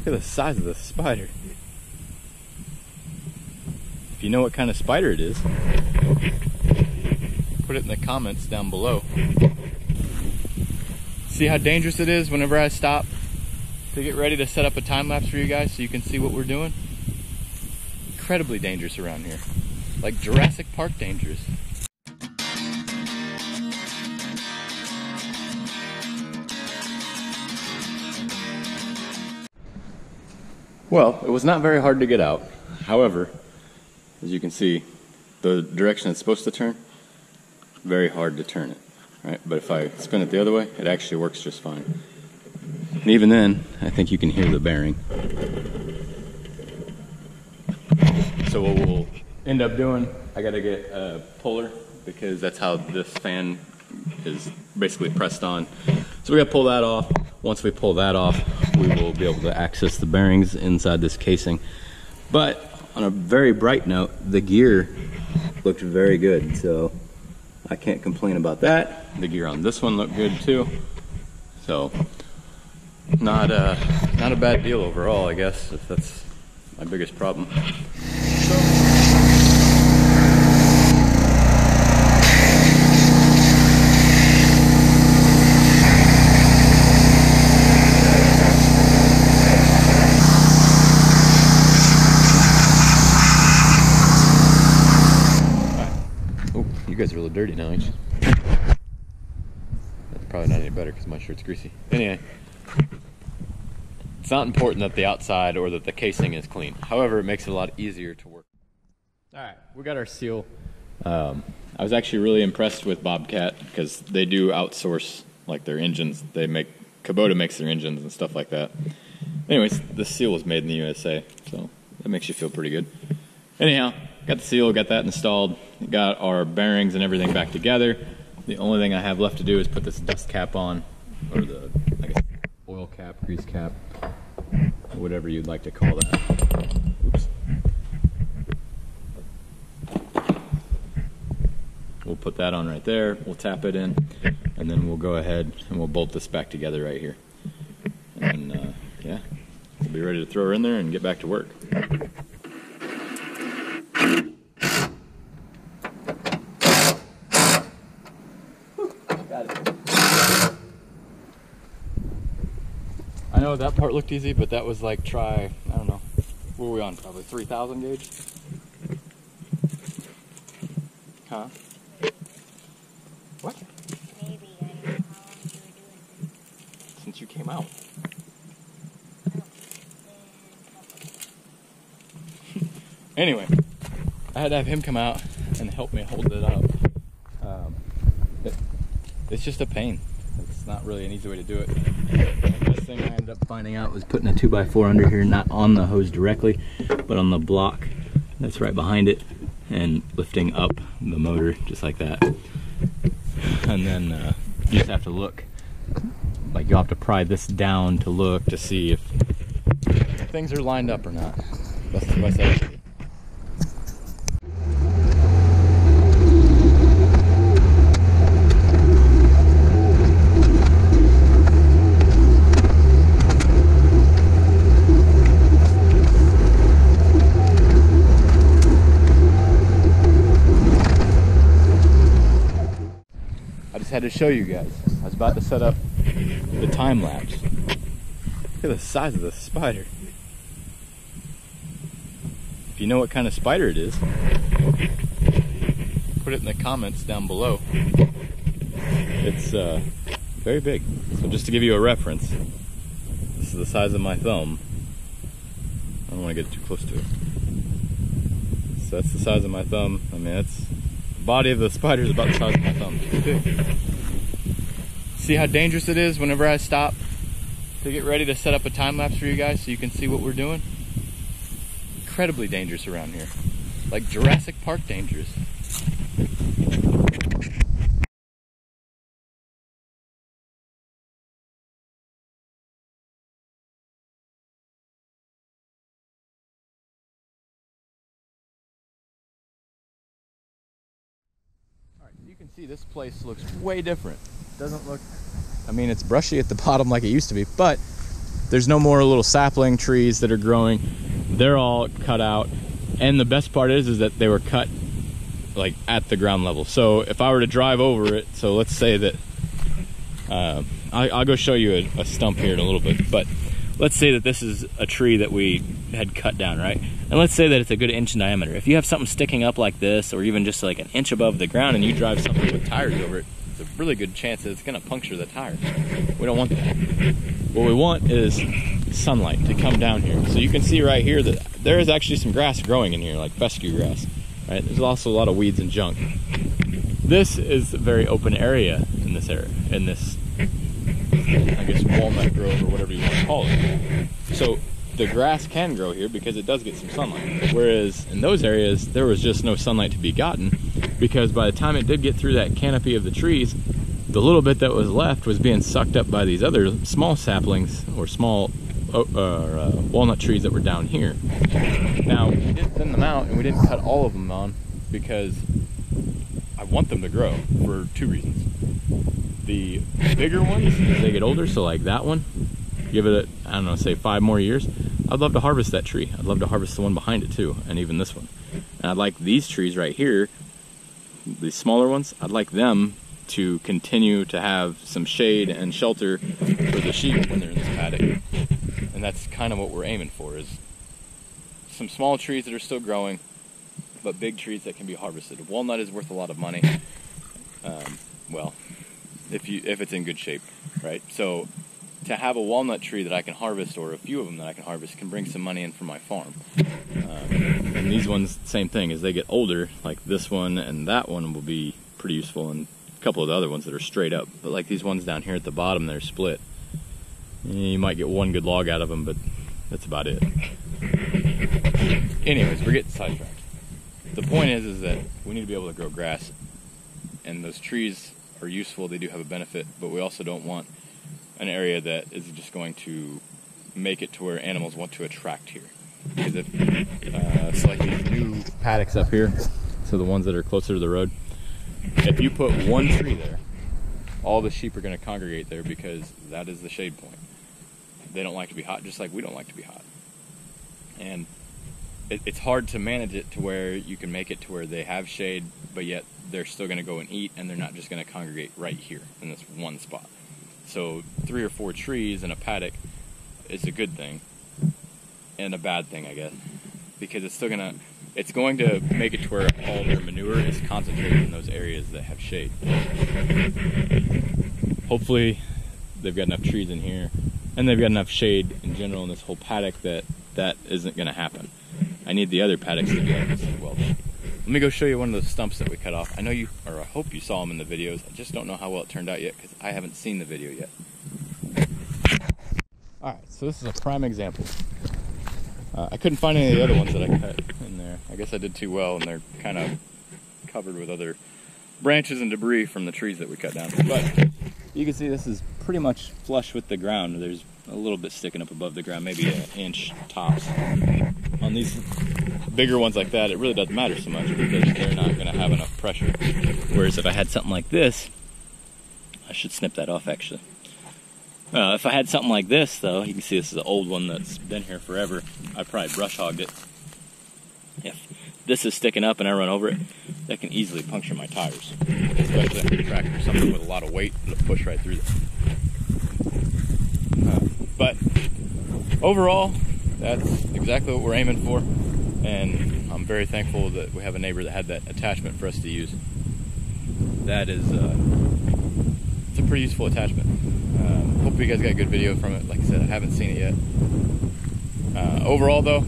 Look at the size of this spider. If you know what kind of spider it is, put it in the comments down below. See how dangerous it is whenever I stop to get ready to set up a time lapse for you guys so you can see what we're doing? Incredibly dangerous around here. Like Jurassic Park dangerous. Well, it was not very hard to get out. However, as you can see, the direction it's supposed to turn, very hard to turn it, right? But if I spin it the other way, it actually works just fine. And even then, I think you can hear the bearing. So what we'll end up doing, I gotta get a puller because that's how this fan is basically pressed on. So we gotta pull that off. Once we pull that off, we will be able to access the bearings inside this casing. But on a very bright note, the gear looked very good, so I can't complain about that. The gear on this one looked good too. So not a bad deal overall, I guess, if that's my biggest problem. You guys are a little dirty now, ain't you? That's probably not any better because my shirt's greasy. Anyway, it's not important that the outside or that the casing is clean. However, it makes it a lot easier to work. Alright, we got our seal. I was actually really impressed with Bobcat because they do outsource like their engines. Kubota makes their engines and stuff like that. Anyways, the seal was made in the USA, so that makes you feel pretty good. Anyhow, got the seal, got that installed, got our bearings and everything back together. The only thing I have left to do is put this dust cap on, or the, I guess, oil cap, grease cap, whatever you'd like to call that. Oops. We'll put that on right there, we'll tap it in, and then we'll go ahead and we'll bolt this back together right here. And yeah, we'll be ready to throw her in there and get back to work. I know that part looked easy, but that was like I don't know, what were we on, probably 3,000 gauge? Huh? What? Maybe, I don't know how long you were doing this. Since you came out. Anyway, I had to have him come out and help me hold it up. It's just a pain. It's not really an easy way to do it. The best thing I ended up finding out was putting a 2x4 under here, not on the hose directly, but on the block that's right behind it, and lifting up the motor just like that. And then you just have to look, like you'll have to pry this down to look to see if things are lined up or not. That's the best I can do. Had to show you guys. I was about to set up the time lapse. Look at the size of this spider. If you know what kind of spider it is, put it in the comments down below. It's very big. So just to give you a reference, this is the size of my thumb. I don't want to get too close to it. So that's the size of my thumb. I mean, it's the body of the spider is about the size of my thumb. It's big. See how dangerous it is whenever I stop to get ready to set up a time lapse for you guys so you can see what we're doing? Incredibly dangerous around here. Like Jurassic Park dangerous. Alright, you can see this place looks way different. Doesn't look, I mean, it's brushy at the bottom like it used to be, but There's no more little sapling trees that are growing. They're all cut out. And the best part is that they were cut like at the ground level. So if I were to drive over it, so let's say that, I'll go show you a stump here in a little bit, but let's say that this is a tree that we had cut down, right? And let's say that it's a good inch in diameter. If you have something sticking up like this, or even just like an inch above the ground, and you drive something with tires over it, it's a really good chance that it's gonna puncture the tire. We don't want that. What we want is sunlight to come down here. So you can see right here that there is actually some grass growing in here, like fescue grass, right? There's also a lot of weeds and junk. This is a very open area in this area, in this, I guess, walnut grove or whatever you want to call it. So the grass can grow here because it does get some sunlight. Whereas in those areas, there was just no sunlight to be gotten, because by the time it did get through that canopy of the trees, the little bit that was left was being sucked up by these other small saplings or small walnut trees that were down here. Now, we didn't thin them out and we didn't cut all of them on because I want them to grow for two reasons. The bigger ones, as they get older, so like that one, give it, I don't know, say 5 more years, I'd love to harvest that tree. I'd love to harvest the one behind it too, and even this one. And I'd like these trees right here, these smaller ones, I'd like them to continue to have some shade and shelter for the sheep when they're in this paddock. And that's kind of what we're aiming for, is some small trees that are still growing, but big trees that can be harvested. Walnut is worth a lot of money. Well, if it's in good shape, right? So to have a walnut tree that I can harvest, or a few of them that I can harvest, can bring some money in for my farm. And these ones, same thing, as they get older, like this one and that one will be pretty useful, and a couple of the other ones that are straight up. But like these ones down here at the bottom, they're split. You might get one good log out of them, but that's about it. Anyways, we're getting sidetracked. The point is that we need to be able to grow grass, and those trees are useful, they do have a benefit, but we also don't want an area that is just going to make it to where animals want to attract here. Because if it's like these new paddocks up here, so the ones that are closer to the road, if you put one tree there, all the sheep are going to congregate there because that is the shade point. They don't like to be hot, just like we don't like to be hot. And it's hard to manage it to where you can make it to where they have shade, but yet they're still going to go and eat, and they're not just going to congregate right here in this one spot. So 3 or 4 trees in a paddock is a good thing, and a bad thing, I guess, because it's going to make it to where all their manure is concentrated in those areas that have shade. Hopefully they've got enough trees in here, and they've got enough shade in general in this whole paddock that isn't going to happen. I need the other paddocks to be like this as well. Let me go show you one of those stumps that we cut off. I know you, or I hope you saw them in the videos. I just don't know how well it turned out yet because I haven't seen the video yet. Alright, so this is a prime example. I couldn't find any of the other ones that I cut in there. I guess I did too well, and they're kind of covered with other branches and debris from the trees that we cut down. But you can see this is pretty much flush with the ground. There's a little bit sticking up above the ground, maybe an inch tops. On these bigger ones like that, it really doesn't matter so much because they're not going to have enough pressure. Whereas if I had something like this, I should snip that off actually. If I had something like this though, you can see this is an old one that's been here forever. I probably brush hogged it. If this is sticking up and I run over it, that can easily puncture my tires. Especially if a tractor or something with a lot of weight, it'll push right through them. But overall, that's exactly what we're aiming for, and I'm very thankful that we have a neighbor that had that attachment for us to use. That is, it's a pretty useful attachment. Hope you guys got a good video from it. Like I said, I haven't seen it yet. Overall though,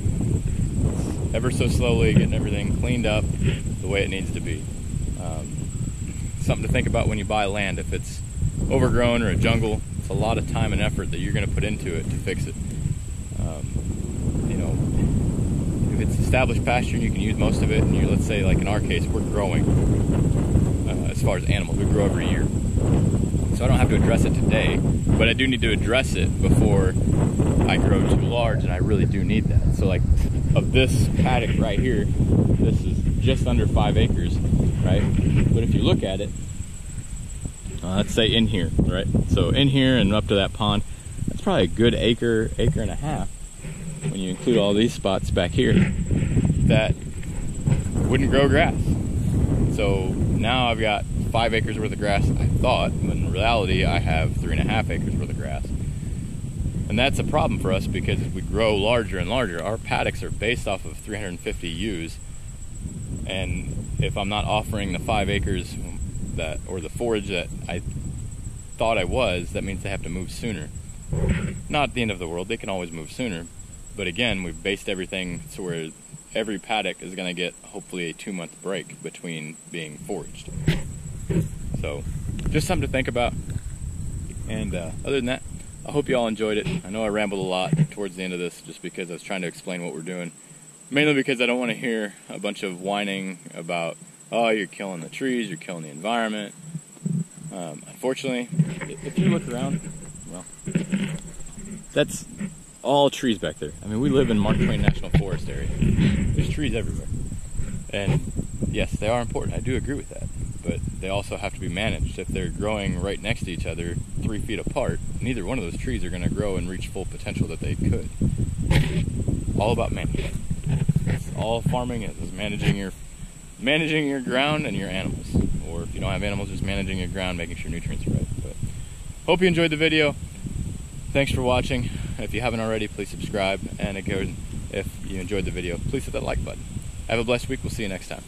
ever so slowly getting everything cleaned up the way it needs to be. Something to think about when you buy land. If it's overgrown or a jungle, it's a lot of time and effort that you're going to put into it to fix it. You know, if it's established pasture and you can use most of it, and let's say like in our case, we're growing as far as animals, we grow every year. So I don't have to address it today, but I do need to address it before I grow too large, and I really do need that. So like of this paddock right here, this is just under 5 acres, right? But if you look at it, let's say in here, right? So in here and up to that pond, it's probably a good acre, acre and a half, when you include all these spots back here, that wouldn't grow grass. So now I've got 5 acres worth of grass, I thought, when in reality I have 3.5 acres worth of grass. And that's a problem for us because as we grow larger and larger, our paddocks are based off of 350 ewes. And if I'm not offering the 5 acres that, or the forage that I thought I was, that means they have to move sooner. Not the end of the world, they can always move sooner. But again, we've based everything so where every paddock is going to get hopefully a 2-month break between being foraged. So, just something to think about. And other than that, I hope you all enjoyed it. I know I rambled a lot towards the end of this just because I was trying to explain what we're doing. Mainly because I don't want to hear a bunch of whining about, oh, you're killing the trees, you're killing the environment. Unfortunately, if you look around, well, that's all trees back there. I mean, we live in Mark Twain National Forest area. There's trees everywhere. And yes, they are important. I do agree with that. But they also have to be managed. If they're growing right next to each other, 3 feet apart, neither one of those trees are going to grow and reach full potential that they could. All about management. That's all farming is managing your ground and your animals. Or if you don't have animals, just managing your ground, making sure nutrients are right. But hope you enjoyed the video. Thanks for watching. If you haven't already, please subscribe. And again, if you enjoyed the video, please hit that like button. Have a blessed week. We'll see you next time.